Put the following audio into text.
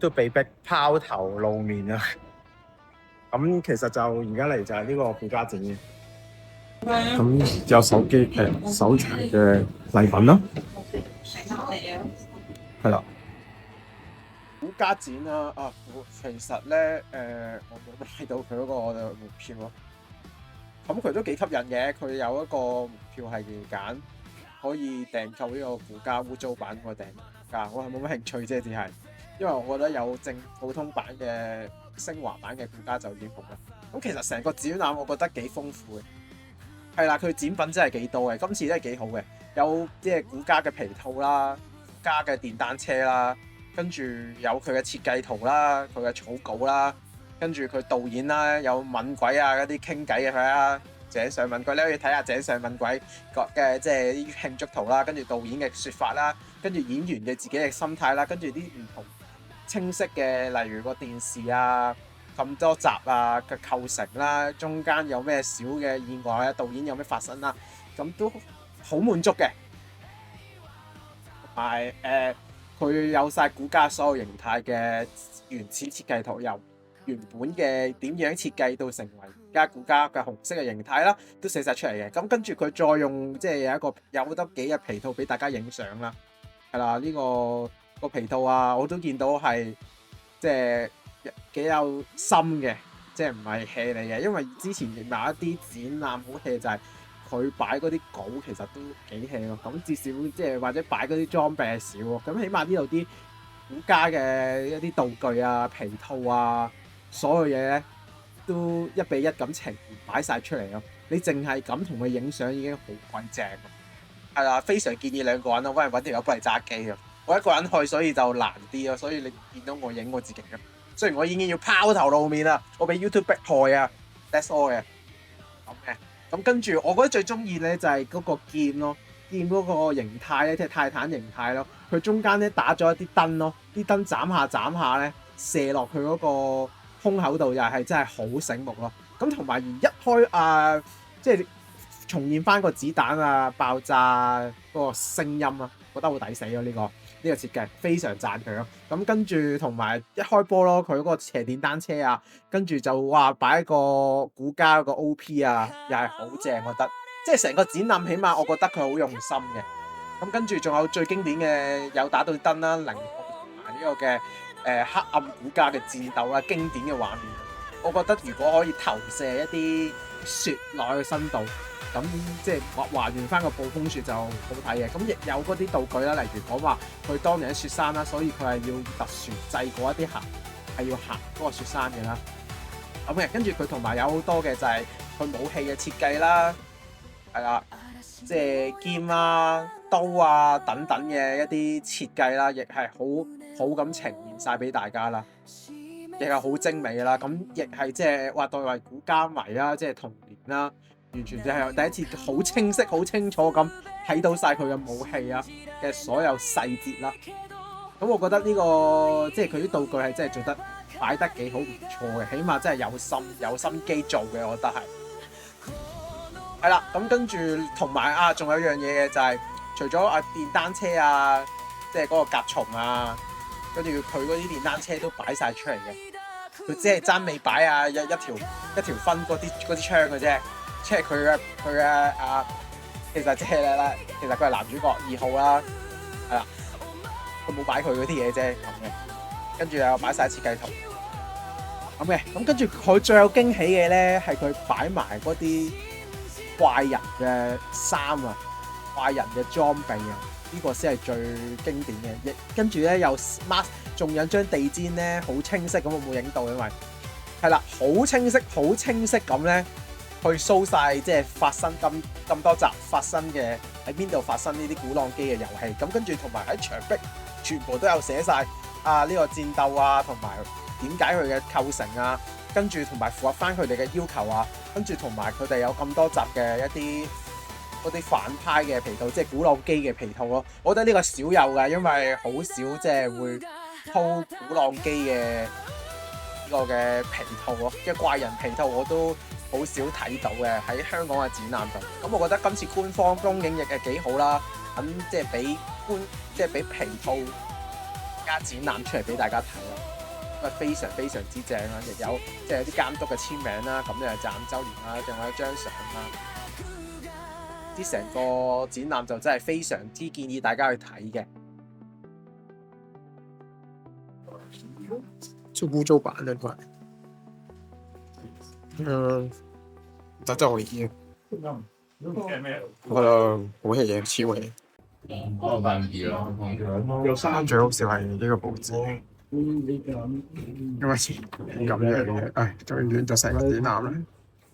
都被逼拋頭露面啊！咁其實就而家嚟就係呢個附加展嘅。咁有手機手提嘅禮品啦，係啦。股家展啦，其實咧我冇買到佢嗰個門票咯。咁佢都幾吸引嘅，佢有一個門票係揀可以訂購呢個附加污糟版個訂價，我係冇乜興趣啫，只係因為我覺得有正普通版嘅昇華版嘅附加就已經好啦。咁其實成個展覽我覺得幾豐富嘅，係啦，佢展品真係幾多嘅，今次真係幾好嘅，有即係股家嘅皮套啦，股家嘅電單車啦，跟住有佢嘅設計圖啦，佢嘅草稿啦。跟住佢導演啦，有敏鬼啊嗰啲傾偈嘅佢啦，井上敏鬼你可以睇下井上敏鬼嘅即係啲慶祝圖啦，跟住導演嘅説法啦，跟住演員嘅自己嘅心態啦，跟住啲唔同清晰嘅，例如個電視啊咁多集啊嘅構成啦，中間有咩小嘅意外啊，導演有咩發生啦，咁都好滿足嘅，同埋佢有晒股價所有形態嘅原始設計圖由原本嘅點樣設計到成為而家股價嘅紅色嘅形態啦，都寫晒出嚟嘅。咁跟住佢再用即係有得幾日皮套俾大家影相啦，係啦，呢個皮套啊，我都見到係即係幾有心嘅，即係唔係 hea 嚟嘅。因為之前某一啲展覽好 hea 就係佢擺嗰啲稿其實都幾 hea 咯。咁至少即係或者擺嗰啲裝備係少喎。咁起碼呢度啲股家嘅一啲道具啊、皮套啊。所有嘢咧都1比1咁呈現擺晒出嚟咯，你淨係咁同佢影相已經好鬼正，係啦，非常建議兩個人咯，揾條友幫你揸機啊，我一個人去所以就難啲咯，所以你見到我影我自己咯，雖然我已經要拋頭露面啦，我俾 YouTube 迫害啊 ，that's all 嘅，咁嘅，咁跟住我覺得最中意咧就係嗰個劍咯，劍嗰個形態咧即係泰坦形態咯，佢中間咧打咗一啲燈咯，啲燈斬下咧射落去嗰個胸口度又係真係好醒目咯，咁同埋一開即係重現翻個子彈啊爆炸嗰個聲音啊，覺得好抵死咯，呢個設計非常讚佢咯。咁跟住同埋一開波咯，佢嗰個騎電單車啊，跟住就話擺個股家個 OP 啊，又係好正，我覺得即係成個展覽起碼我覺得佢好用心嘅。咁跟住仲有最經典嘅有打到燈啦，靈同埋呢個嘅。黑暗股家嘅戰鬥啦，經典嘅畫面，我覺得如果可以投射一啲雪落去深度，咁即係還原翻個暴風雪就好睇嘅。咁亦有嗰啲道具啦，例如講話佢當年喺雪山啦，所以佢係要特殊製過一啲行，係要行嗰個雪山嘅啦。咁嘅跟住佢同埋有好多嘅就係佢武器嘅設計啦，係啦，即係劍啊、刀啊等等嘅一啲設計啦，亦係好咁呈現晒俾大家啦，亦係好精美啦。咁亦係即係話當為股家迷啦，即係童年啦，完全就係第一次好清晰、好清楚咁睇到晒佢嘅武器啊嘅所有細節啦。咁我覺得呢個即係佢啲道具係真係做得擺得幾好，唔錯嘅，起碼真係有心機做嘅，我覺得係。係啦，咁跟住同埋仲有一樣嘢嘅就係、除咗電單車啊，即係嗰個甲蟲啊。跟住佢嗰啲電單車都擺晒出嚟嘅，佢只係爭未擺一條分嗰啲槍嘅啫，即係佢嘅其實即係咧，其實佢係男主角2號啦，係啦，佢冇擺佢嗰啲嘢啫咁嘅，跟住又擺晒設計圖咁嘅，咁跟住佢最有驚喜嘅咧係佢擺埋嗰啲怪人嘅衫啊，怪人嘅裝備啊。呢個先係最經典嘅，亦跟住咧又 smart， 仲有張地氈咧好清晰咁，我冇影到，因為係啦，好清晰咁咧去 show 晒即係發生咁多集發生嘅喺邊度發生呢啲古浪機嘅遊戲，咁跟住同埋喺牆壁全部都有寫晒呢個戰鬥啊，同埋點解佢嘅構成啊，跟住同埋符合翻佢哋嘅要求啊，跟住同埋佢哋有咁多集嘅一啲。嗰啲反派嘅皮套，即係古浪機嘅皮套咯。我覺得呢個少有㗎，因為好少即係會鋪古浪機嘅呢個嘅皮套咯。即係怪人皮套我都好少睇到嘅喺香港嘅展覽度。咁我覺得今次官方供應亦係幾好啦。咁即係俾皮套加展覽出嚟俾大家睇啦，咁啊非常非常之正啦，亦有即係有啲監督嘅簽名啦，咁又站周年啦，仲有一張相啦，啲成個展覽就真係非常之建議大家去睇嘅。就污糟版的款，在這裡，我覺得好戲嘢，超戲。最好笑係呢個報紙，因為咁樣嘅，唉，最亂就成個展覽啦。